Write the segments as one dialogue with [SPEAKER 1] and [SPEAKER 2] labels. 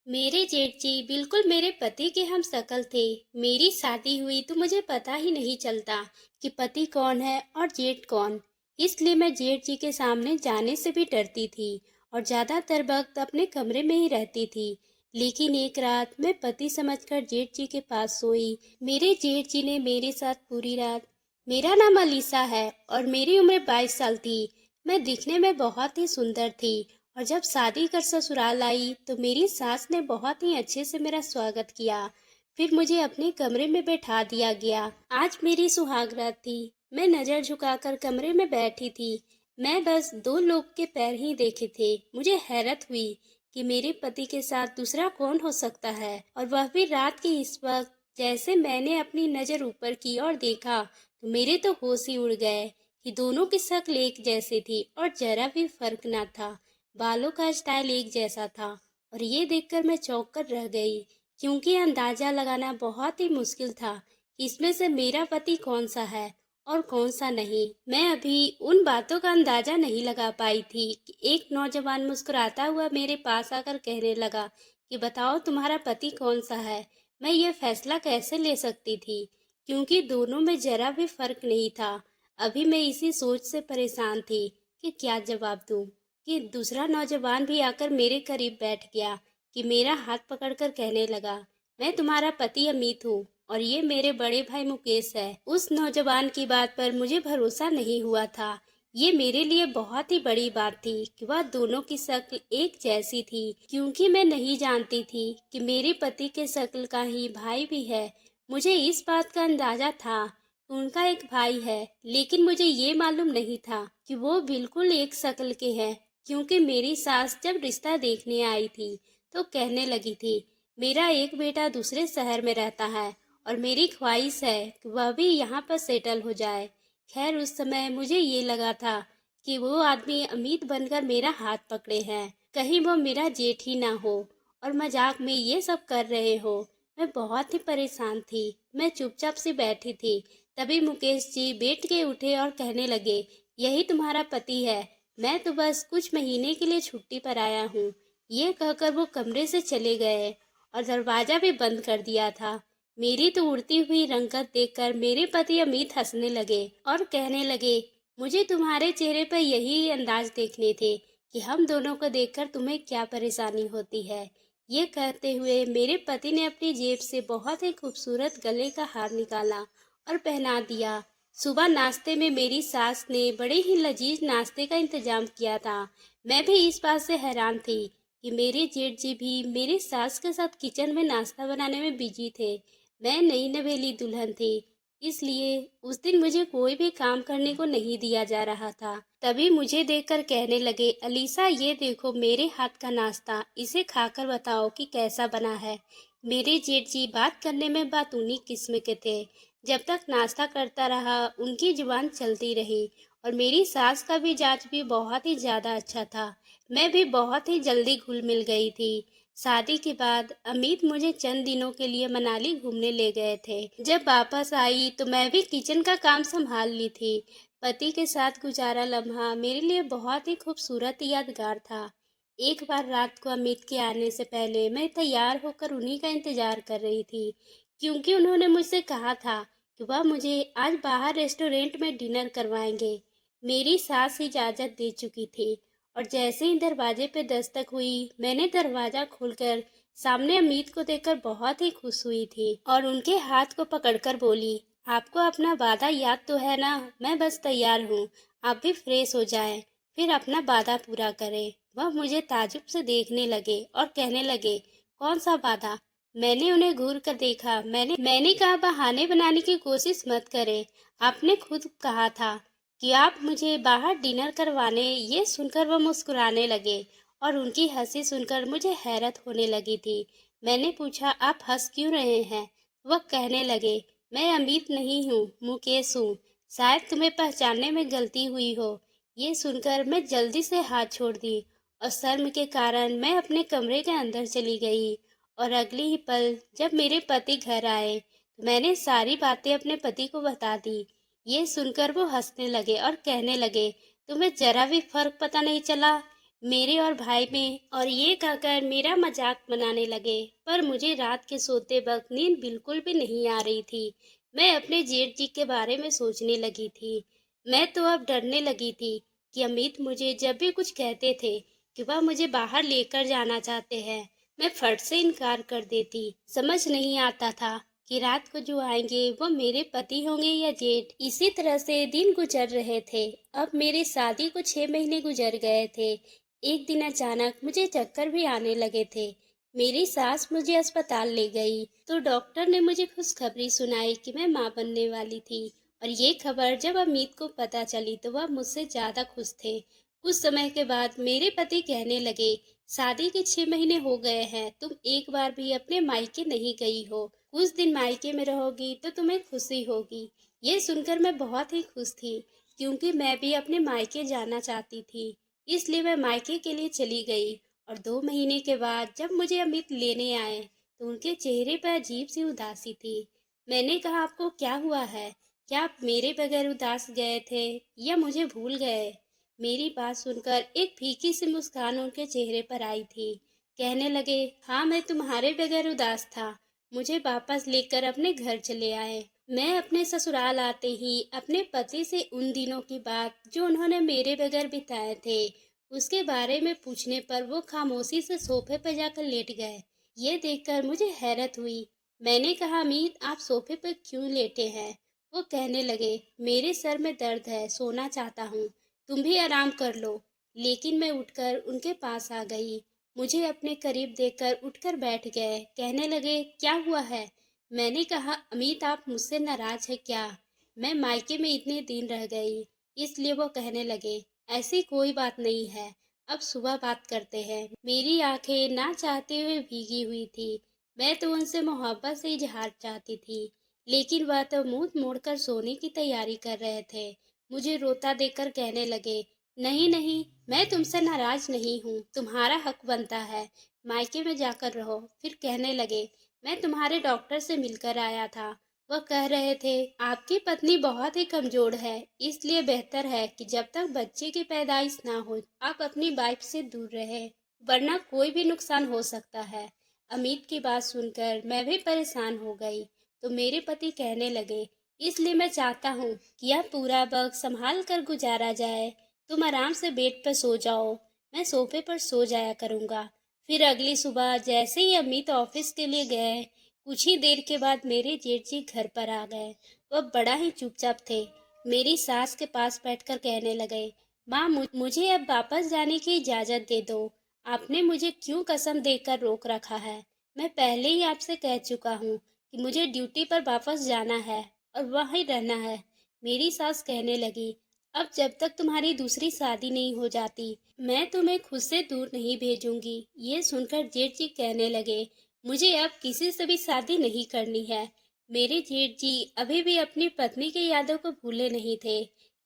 [SPEAKER 1] मेरे जेठ जी बिल्कुल मेरे पति के हम शक्ल थे। मेरी शादी हुई तो मुझे पता ही नहीं चलता कि पति कौन है और जेठ कौन। इसलिए मैं जेठ जी के सामने जाने से भी डरती थी और ज्यादातर वक्त अपने कमरे में ही रहती थी। लेकिन एक रात मैं पति समझकर जेठ जी के पास सोई। मेरे जेठ जी ने मेरे साथ पूरी रात। मेरा नाम अलीसा है और मेरी उम्र 22 साल थी। मैं दिखने में बहुत ही सुंदर थी और जब शादी कर ससुराल आई तो मेरी सास ने बहुत ही अच्छे से मेरा स्वागत किया। फिर मुझे अपने कमरे में बैठा दिया गया। आज मेरी सुहागरात थी। मैं नजर झुकाकर कमरे में बैठी थी। मैं बस दो लोग के पैर ही देखे थे। मुझे हैरत हुई कि मेरे पति के साथ दूसरा कौन हो सकता है, और वह भी रात के इस वक्त। जैसे मैंने अपनी नजर ऊपर की और देखा तो मेरे तो होश ही उड़ गए कि दोनों की शक्ल एक जैसी थी और जरा भी फर्क ना था। बालों का स्टाइल एक जैसा था और ये देखकर मैं चौंक कर रह गई, क्योंकि अंदाजा लगाना बहुत ही मुश्किल था कि इसमें से मेरा पति कौन सा है और कौन सा नहीं। मैं अभी उन बातों का अंदाजा नहीं लगा पाई थी कि एक नौजवान मुस्कुराता हुआ मेरे पास आकर कहने लगा कि बताओ तुम्हारा पति कौन सा है। मैं ये फैसला कैसे ले सकती थी, क्योंकि दोनों में जरा भी फर्क नहीं था। अभी मैं इसी सोच से परेशान थी कि क्या जवाब दूं कि दूसरा नौजवान भी आकर मेरे करीब बैठ गया कि मेरा हाथ पकड़कर कहने लगा, मैं तुम्हारा पति अमित हूँ और ये मेरे बड़े भाई मुकेश है। उस नौजवान की बात पर मुझे भरोसा नहीं हुआ था। ये मेरे लिए बहुत ही बड़ी बात थी कि वह दोनों की शक्ल एक जैसी थी, क्योंकि मैं नहीं जानती थी कि मेरे पति के शक्ल का ही भाई भी है। मुझे इस बात का अंदाजा था कि उनका एक भाई है, लेकिन मुझे ये मालूम नहीं था कि वो बिल्कुल एक शक्ल के हैं। क्योंकि मेरी सास जब रिश्ता देखने आई थी तो कहने लगी थी, मेरा एक बेटा दूसरे शहर में रहता है और मेरी ख्वाहिश है कि वह भी यहाँ पर सेटल हो जाए। खैर उस समय मुझे ये लगा था कि वो आदमी अमित बनकर मेरा हाथ पकड़े हैं, कहीं वो मेरा जेठ ही ना हो और मजाक में ये सब कर रहे हो। मैं बहुत ही परेशान थी। मैं चुपचाप से बैठी थी। तभी मुकेश जी बैठ के उठे और कहने लगे, यही तुम्हारा पति है। मैं तो बस कुछ महीने के लिए छुट्टी पर आया हूँ। ये कहकर वो कमरे से चले गए और दरवाजा भी बंद कर दिया था। मेरी तो उड़ती हुई रंगत देखकर मेरे पति अमित हंसने लगे और कहने लगे, मुझे तुम्हारे चेहरे पर यही अंदाज देखने थे कि हम दोनों को देखकर तुम्हें क्या परेशानी होती है। ये कहते हुए मेरे पति ने अपनी जेब से बहुत ही खूबसूरत गले का हार निकाला और पहना दिया। सुबह नाश्ते में मेरी सास ने बड़े ही लजीज नाश्ते का इंतजाम किया था। मैं भी इस बात से हैरान थी कि मेरे जेठ जी भी मेरी सास के साथ किचन में नाश्ता बनाने में बिजी थे। मैं नई नवेली दुल्हन थी, इसलिए उस दिन मुझे कोई भी काम करने को नहीं दिया जा रहा था। तभी मुझे देखकर कहने लगे, अलीसा ये देखो मेरे हाथ का नाश्ता, इसे खाकर बताओ कि कैसा बना है। मेरे जेठ जी बात करने में बातूनी किस्म के थे। जब तक नाश्ता करता रहा उनकी जुबान चलती रही और मेरी सास का भी जांच भी बहुत ही ज़्यादा अच्छा था। मैं भी बहुत ही जल्दी घुल मिल गई थी। शादी के बाद अमित मुझे चंद दिनों के लिए मनाली घूमने ले गए थे। जब वापस आई तो मैं भी किचन का काम संभाल ली थी। पति के साथ गुजारा लम्हा मेरे लिए बहुत ही खूबसूरत यादगार था। एक बार रात को अमित के आने से पहले मैं तैयार होकर उन्हीं का इंतजार कर रही थी, क्योंकि उन्होंने मुझसे कहा था कि वह मुझे आज बाहर रेस्टोरेंट में डिनर करवाएंगे। मेरी सास इजाज़त दे चुकी थी और जैसे ही दरवाजे पे दस्तक हुई मैंने दरवाज़ा खोलकर सामने अमित को देखकर बहुत ही खुश हुई थी और उनके हाथ को पकड़कर बोली, आपको अपना वादा याद तो है ना? मैं बस तैयार हूँ। आप भी फ्रेश हो जाएं, फिर अपना वादा पूरा करें। वह मुझे ताज्जुब से देखने लगे और कहने लगे, कौन सा वादा? मैंने उन्हें घूर कर देखा। मैंने कहा, बहाने बनाने की कोशिश मत करें। आपने खुद कहा था कि आप मुझे बाहर डिनर करवाने। ये सुनकर वह मुस्कुराने लगे और उनकी हंसी सुनकर मुझे हैरत होने लगी थी। मैंने पूछा, आप हंस क्यों रहे हैं? वह कहने लगे, मैं अमित नहीं हूँ, मुकेश हूँ। शायद तुम्हें पहचानने में गलती हुई हो। ये सुनकर मैं जल्दी से हाथ छोड़ दी और शर्म के कारण मैं अपने कमरे के अंदर चली गई। और अगले ही पल जब मेरे पति घर आए तो मैंने सारी बातें अपने पति को बता दी। ये सुनकर वो हंसने लगे और कहने लगे, तुम्हें जरा भी फर्क पता नहीं चला? मेरे और भाई में, और ये कहकर मेरा मजाक बनाने लगे। पर मुझे रात के सोते वक्त नींद बिल्कुल भी नहीं आ रही थी। मैं अपने जेठ जी के बारे में सोचने लगी थी। मैं तो अब डरने लगी थी कि अमित मुझे जब भी कुछ कहते थे कि वह मुझे बाहर लेकर जाना चाहते हैं, मैं फट से इनकार कर देती। समझ नहीं आता था कि रात को जो आएंगे वो मेरे पति होंगे या जेठ। इसी तरह से दिन गुजर रहे थे। अब मेरी शादी को 6 महीने गुजर गए थे। एक दिन अचानक मुझे चक्कर भी आने लगे थे। मेरी सास मुझे अस्पताल ले गई तो डॉक्टर ने मुझे खुशखबरी सुनाई कि मैं मां बनने वाली थी। और ये खबर जब अमित को पता चली तो वह मुझसे ज्यादा खुश थे। कुछ समय के बाद मेरे पति कहने लगे, शादी के 6 महीने हो गए हैं, तुम एक बार भी अपने मायके नहीं गई हो। कुछ दिन मायके में रहोगी तो तुम्हें खुशी होगी। ये सुनकर मैं बहुत ही खुश थी, क्योंकि मैं भी अपने मायके जाना चाहती थी। इसलिए मैं मायके के लिए चली गई। और 2 महीने के बाद जब मुझे अमित लेने आए तो उनके चेहरे पर अजीब सी उदासी थी। मैंने कहा, आपको क्या हुआ है? क्या आप मेरे बगैर उदास गए थे या मुझे भूल गए? मेरी बात सुनकर एक फीकी सी मुस्कान उनके चेहरे पर आई थी। कहने लगे, हाँ, मैं तुम्हारे बगैर उदास था। मुझे वापस लेकर अपने घर चले आए। मैं अपने ससुराल आते ही अपने पति से उन दिनों की बात जो उन्होंने मेरे बगैर बिताए थे उसके बारे में पूछने पर वो खामोशी से सोफे पर जाकर लेट गए। ये देखकर मुझे हैरत हुई। मैंने कहा, अमित, आप सोफे पर क्यों लेटे हैं? वो कहने लगे, मेरे सर में दर्द है, सोना चाहता हूँ, तुम भी आराम कर लो। लेकिन मैं उठकर उनके पास आ गई। मुझे अपने करीब देखकर उठकर बैठ गए। कहने लगे, क्या हुआ है? मैंने कहा, अमित, आप मुझसे नाराज है क्या? मैं मायके में इतने दिन रह गई। इसलिए वो कहने लगे, ऐसी कोई बात नहीं है, अब सुबह बात करते हैं। मेरी आंखें ना चाहते हुए भीगी हुई थी। मैं तो उनसे मोहब्बत से इजहार चाहती थी, लेकिन वह तो मुंह मोड़कर सोने की तैयारी कर रहे थे। मुझे रोता देखकर कहने लगे, नहीं नहीं, मैं तुमसे नाराज नहीं हूँ, तुम्हारा हक बनता है, मायके में जाकर रहो। फिर कहने लगे, मैं तुम्हारे डॉक्टर से मिलकर आया था। वह कह रहे थे, आपकी पत्नी बहुत ही कमजोर है, इसलिए बेहतर है कि जब तक बच्चे की पैदाइश ना हो आप अपनी वाइफ से दूर रहे, वरना कोई भी नुकसान हो सकता है। अमित की बात सुनकर मैं भी परेशान हो गई। तो मेरे पति कहने लगे, इसलिए मैं चाहता हूँ कि यह पूरा वक्त संभाल कर गुजारा जाए। तुम आराम से बेड पर सो जाओ, मैं सोफे पर सो जाया करूँगा। फिर अगली सुबह जैसे ही अमित ऑफिस के लिए गए, कुछ ही देर के बाद मेरे जेठ जी घर पर आ गए। वह बड़ा ही चुपचाप थे। मेरी सास के पास बैठकर कहने लगे, माँ, मुझे अब वापस जाने की इजाज़त दे दो। आपने मुझे क्यों कसम देकर रोक रखा है? मैं पहले ही आपसे कह चुका हूँ कि मुझे ड्यूटी पर वापस जाना है और वहीं रहना है। मेरी सास कहने लगी, अब जब तक तुम्हारी दूसरी शादी नहीं हो जाती, मैं तुम्हें खुद से दूर नहीं भेजूंगी। ये सुनकर जेठ जी कहने लगे, मुझे अब किसी से भी शादी नहीं करनी है। मेरे जेठ जी अभी भी अपनी पत्नी की यादों को भूले नहीं थे।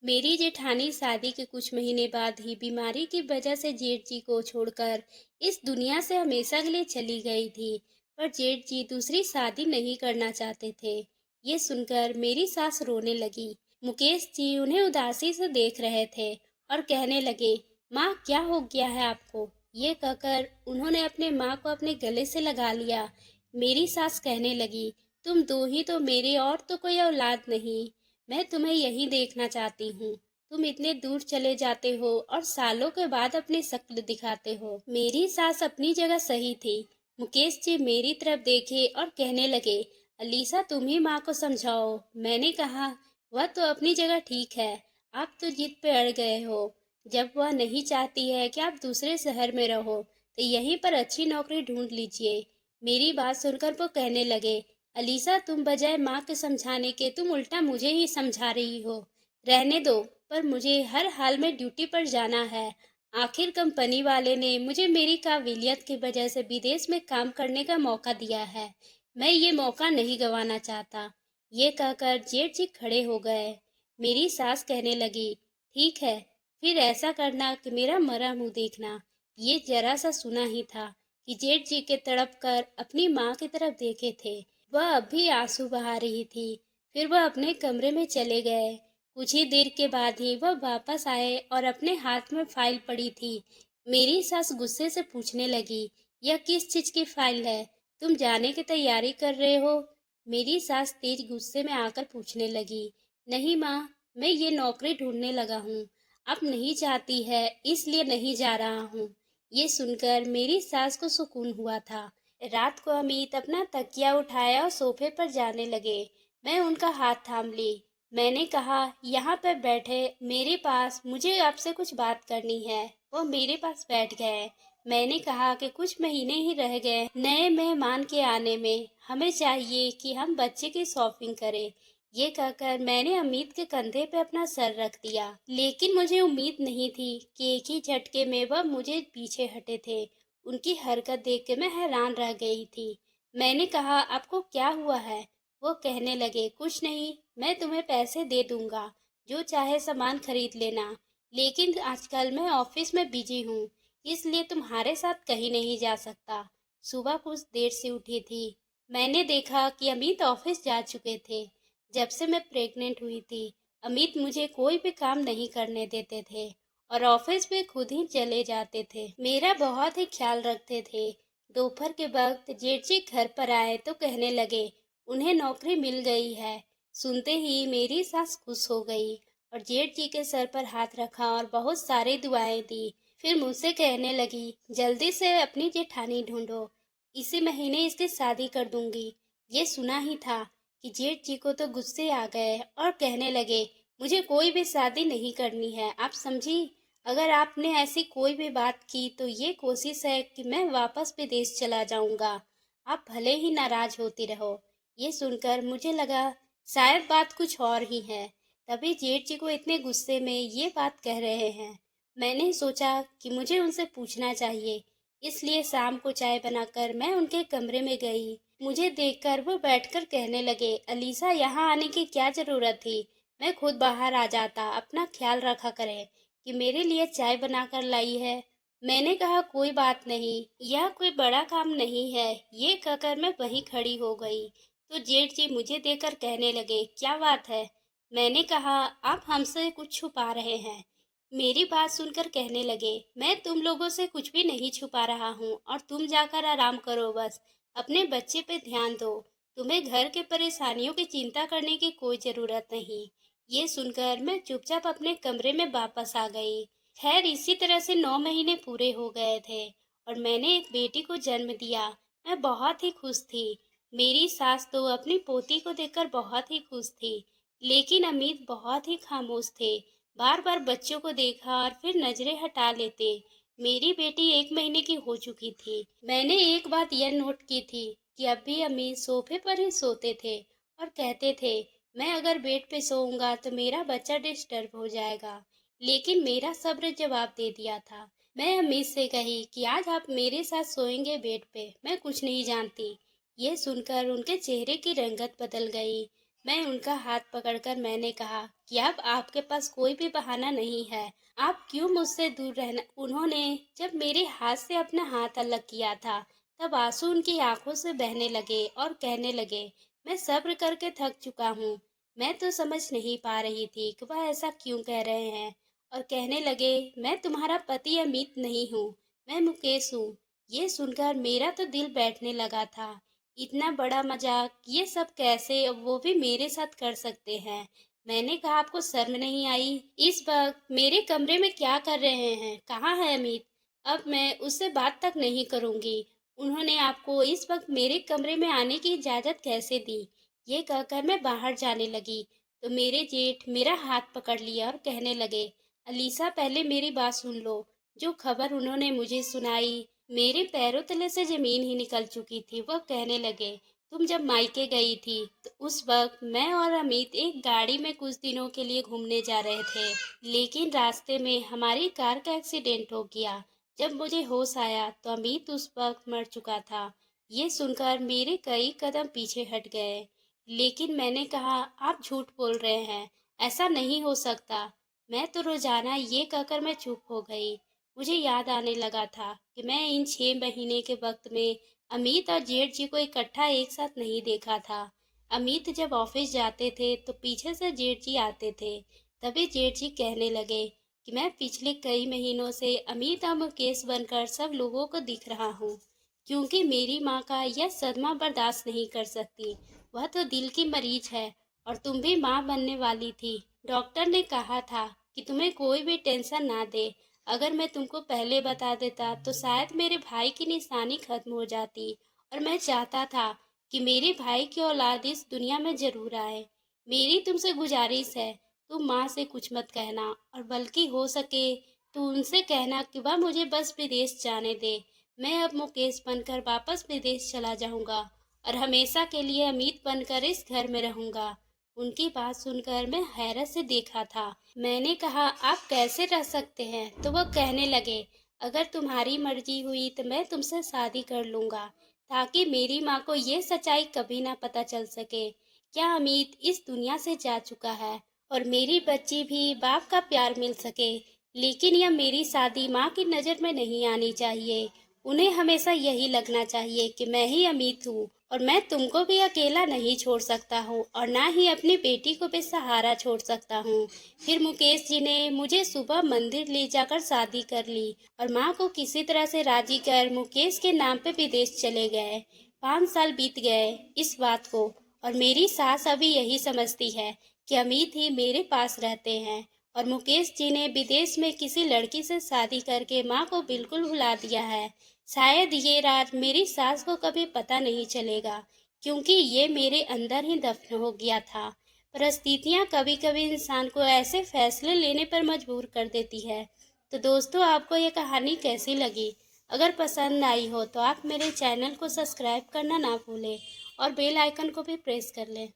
[SPEAKER 1] मेरी जेठानी शादी के कुछ महीने बाद ही बीमारी की वजह से जेठ जी को छोड़कर इस दुनिया से हमेशा के लिए चली गई थी। पर जेठ जी दूसरी शादी नहीं करना चाहते थे। ये सुनकर मेरी सास रोने लगी। मुकेश जी उन्हें उदासी से देख रहे थे और कहने लगे, माँ, क्या हो गया है आपको? ये कहकर उन्होंने अपने माँ को अपने गले से लगा लिया। मेरी सास कहने लगी, तुम दो ही तो मेरे, और तो कोई औलाद नहीं। मैं तुम्हें यही देखना चाहती हूँ। तुम इतने दूर चले जाते हो और सालों के बाद अपनी शक्ल दिखाते हो। मेरी सास अपनी जगह सही थी। मुकेश जी मेरी तरफ देखे और कहने लगे, अलीसा, तुम ही माँ को समझाओ। मैंने कहा, वह तो अपनी जगह ठीक है, आप तो जिद पे अड़ गए हो। जब वह नहीं चाहती है कि आप दूसरे शहर में रहो तो यहीं पर अच्छी नौकरी ढूंढ लीजिए। मेरी बात सुनकर वो कहने लगे, अलीसा, तुम बजाय माँ के समझाने के तुम उल्टा मुझे ही समझा रही हो। रहने दो, पर मुझे हर हाल में ड्यूटी पर जाना है। आखिर कंपनी वाले ने मुझे मेरी काबिलियत की वजह से विदेश में काम करने का मौका दिया है। मैं ये मौका नहीं गंवाना चाहता। ये कहकर जेठ जी खड़े हो गए। मेरी सास कहने लगी, ठीक है, फिर ऐसा करना कि मेरा मरा मुंह देखना। ये जरा सा सुना ही था कि जेठ जी के तड़प कर अपनी माँ की तरफ देखे थे। वह अब भी आंसू बहा रही थी। फिर वह अपने कमरे में चले गए। कुछ ही देर के बाद ही वह वापस आए और अपने हाथ में फाइल पड़ी थी। मेरी सास गुस्से से पूछने लगी, यह किस चीज की फाइल है? तुम जाने की तैयारी कर रहे हो? मेरी सास तेज गुस्से में आकर पूछने लगी, नहीं माँ, मैं ये नौकरी ढूंढने लगा हूँ। अब नहीं चाहती है, इसलिए नहीं जा रहा हूँ। ये सुनकर मेरी सास को सुकून हुआ था। रात को अमित अपना तकिया उठाया और सोफे पर जाने लगे। मैं उनका हाथ थाम ली। मैंने कहा, यहाँ पर बैठे मेरे पास, मुझे आपसे कुछ बात करनी है। वो मेरे पास बैठ गए। मैंने कहा कि कुछ महीने ही रह गए नए मेहमान के आने में, हमें चाहिए कि हम बच्चे की शॉपिंग करें। ये कहकर मैंने अमित के कंधे पे अपना सर रख दिया, लेकिन मुझे उम्मीद नहीं थी कि एक ही झटके में वह मुझे पीछे हटे थे। उनकी हरकत देख के मैं हैरान रह गई थी। मैंने कहा, आपको क्या हुआ है? वो कहने लगे, कुछ नहीं, मैं तुम्हें पैसे दे दूंगा, जो चाहे सामान खरीद लेना, लेकिन आजकल मैं ऑफिस में बिजी हूँ, इसलिए तुम्हारे साथ कहीं नहीं जा सकता। सुबह कुछ देर से उठी थी। मैंने देखा कि अमित ऑफिस जा चुके थे। जब से मैं प्रेग्नेंट हुई थी, अमित मुझे कोई भी काम नहीं करने देते थे और ऑफिस में खुद ही चले जाते थे। मेरा बहुत ही ख्याल रखते थे। दोपहर के वक्त जेठ जी घर पर आए तो कहने लगे, उन्हें नौकरी मिल गई है। सुनते ही मेरी सास खुश हो गई और जेठ जी के सर पर हाथ रखा और बहुत सारी दुआएं दी। फिर मुझसे कहने लगी, जल्दी से अपनी जेठानी ढूंढो, इसी महीने इसकी शादी कर दूंगी। ये सुना ही था कि जेठ जी को तो गुस्से आ गए और कहने लगे, मुझे कोई भी शादी नहीं करनी है, आप समझी? अगर आपने ऐसी कोई भी बात की तो ये कोशिश है कि मैं वापस विदेश चला जाऊंगा। आप भले ही नाराज होती रहो। ये सुनकर मुझे लगा शायद बात कुछ और ही है, तभी जेठ जी को इतने गुस्से में ये बात कह रहे हैं। मैंने सोचा कि मुझे उनसे पूछना चाहिए, इसलिए शाम को चाय बनाकर मैं उनके कमरे में गई। मुझे देखकर वो बैठकर कहने लगे, अलीसा, यहाँ आने की क्या जरूरत थी? मैं खुद बाहर आ जाता, अपना ख्याल रखा करे कि मेरे लिए चाय बनाकर लाई है। मैंने कहा, कोई बात नहीं, यह कोई बड़ा काम नहीं है। ये कहकर मैं वहीं खड़ी हो गई तो जेठ जी मुझे देखकर कहने लगे, क्या बात है? मैंने कहा, आप हमसे कुछ छुपा रहे हैं। मेरी बात सुनकर कहने लगे, मैं तुम लोगों से कुछ भी नहीं छुपा रहा हूँ और तुम जाकर आराम करो, बस अपने बच्चे पे ध्यान दो। तुम्हें घर के परेशानियों की चिंता करने की कोई जरूरत नहीं। ये सुनकर मैं चुपचाप अपने कमरे में वापस आ गई। खैर, इसी तरह से 9 महीने पूरे हो गए थे और मैंने एक बेटी को जन्म दिया। मैं बहुत ही खुश थी। मेरी सास तो अपनी पोती को देखकर बहुत ही खुश थी, लेकिन अमित बहुत ही खामोश थे। बार बार बच्चों को देखा और फिर नजरें हटा लेते। मेरी बेटी 1 महीने की हो चुकी थी। मैंने एक बात यह नोट की थी कि अब भी अम्मी सोफे पर ही सोते थे और कहते थे, मैं अगर बेड पे सोऊंगा तो मेरा बच्चा डिस्टर्ब हो जाएगा। लेकिन मेरा सब्र जवाब दे दिया था। मैं अम्मी से कही कि आज आप मेरे साथ सोएंगे बेड पे, मैं कुछ नहीं जानती। ये सुनकर उनके चेहरे की रंगत बदल गई। मैं उनका हाथ पकड़कर मैंने कहा कि अब आपके पास कोई भी बहाना नहीं है, आप क्यों मुझसे दूर रहना? उन्होंने जब मेरे हाथ से अपना हाथ अलग किया था, तब आंसू उनकी आंखों से बहने लगे और कहने लगे, मैं सब्र करके थक चुका हूँ। मैं तो समझ नहीं पा रही थी कि वह ऐसा क्यों कह रहे हैं और कहने लगे, मैं तुम्हारा पति अमित नहीं हूँ, मैं मुकेश हूँ। ये सुनकर मेरा तो दिल बैठने लगा था। इतना बड़ा मजाक ये सब कैसे, वो भी मेरे साथ कर सकते हैं? मैंने कहा, आपको शर्म नहीं आई? इस वक्त मेरे कमरे में क्या कर रहे हैं? कहाँ है अमित? अब मैं उससे बात तक नहीं करूंगी। उन्होंने आपको इस वक्त मेरे कमरे में आने की इजाजत कैसे दी? ये कहकर मैं बाहर जाने लगी तो मेरे जेठ मेरा हाथ पकड़ लिया और कहने लगे, अलीसा, पहले मेरी बात सुन लो। जो खबर उन्होंने मुझे सुनाई, मेरे पैरों तले से जमीन ही निकल चुकी थी। वह कहने लगे, तुम जब मायके गई थी तो उस वक्त मैं और अमित एक गाड़ी में कुछ दिनों के लिए घूमने जा रहे थे, लेकिन रास्ते में हमारी कार का एक्सीडेंट हो गया। जब मुझे होश आया तो अमित उस वक्त मर चुका था। ये सुनकर मेरे कई कदम पीछे हट गए, लेकिन मैंने कहा, आप झूठ बोल रहे हैं, ऐसा नहीं हो सकता। मैं तो रोजाना, ये कहकर मैं चुप हो गई। मुझे याद आने लगा था कि मैं इन 6 महीने के वक्त में अमित और जेठ जी को इकट्ठा एक साथ नहीं देखा था। अमित जब ऑफिस जाते थे तो पीछे से जेठ जी आते थे। तभी जेठ जी कहने लगे, कि मैं पिछले कई महीनों से अमित और मुकेश बनकर सब लोगों को दिख रहा हूँ, क्योंकि मेरी माँ का यह सदमा बर्दाश्त नहीं कर सकती। वह तो दिल की मरीज है और तुम भी माँ बनने वाली थी। डॉक्टर ने कहा था कि तुम्हें कोई भी टेंशन ना दे। अगर मैं तुमको पहले बता देता तो शायद मेरे भाई की निशानी खत्म हो जाती, और मैं चाहता था कि मेरे भाई की औलाद इस दुनिया में जरूर आए। मेरी तुमसे गुजारिश है, तुम माँ से कुछ मत कहना, और बल्कि हो सके तो उनसे कहना कि वह मुझे बस विदेश जाने दे। मैं अब मुकेश बनकर वापस विदेश चला जाऊंगा और हमेशा के लिए अमित बनकर इस घर में रहूंगा। उनकी बात सुनकर मैं हैरत से देखा था। मैंने कहा, आप कैसे रह सकते हैं? तो वह कहने लगे, अगर तुम्हारी मर्जी हुई तो मैं तुमसे शादी कर लूंगा, ताकि मेरी माँ को ये सच्चाई कभी ना पता चल सके। क्या अमित इस दुनिया से जा चुका है और मेरी बच्ची भी बाप का प्यार मिल सके। लेकिन यह मेरी शादी माँ की नज़र में नहीं आनी चाहिए। उन्हें हमेशा यही लगना चाहिए कि मैं ही अमित हूँ, और मैं तुमको भी अकेला नहीं छोड़ सकता हूँ और ना ही अपनी बेटी को बेसहारा छोड़ सकता हूँ। फिर मुकेश जी ने मुझे सुबह मंदिर ले जाकर शादी कर ली और माँ को किसी तरह से राजी कर मुकेश के नाम पे विदेश चले गए। 5 साल बीत गए इस बात को, और मेरी सास अभी यही समझती है कि अमित ही मेरे पास रहते हैं, और मुकेश जी ने विदेश में किसी लड़की से शादी करके माँ को बिल्कुल भुला दिया है। शायद ये राज मेरी सास को कभी पता नहीं चलेगा, क्योंकि ये मेरे अंदर ही दफन हो गया था। परिस्थितियाँ कभी कभी इंसान को ऐसे फैसले लेने पर मजबूर कर देती है। तो दोस्तों, आपको ये कहानी कैसी लगी? अगर पसंद आई हो तो आप मेरे चैनल को सब्सक्राइब करना ना भूलें और बेल आइकन को भी प्रेस कर लें।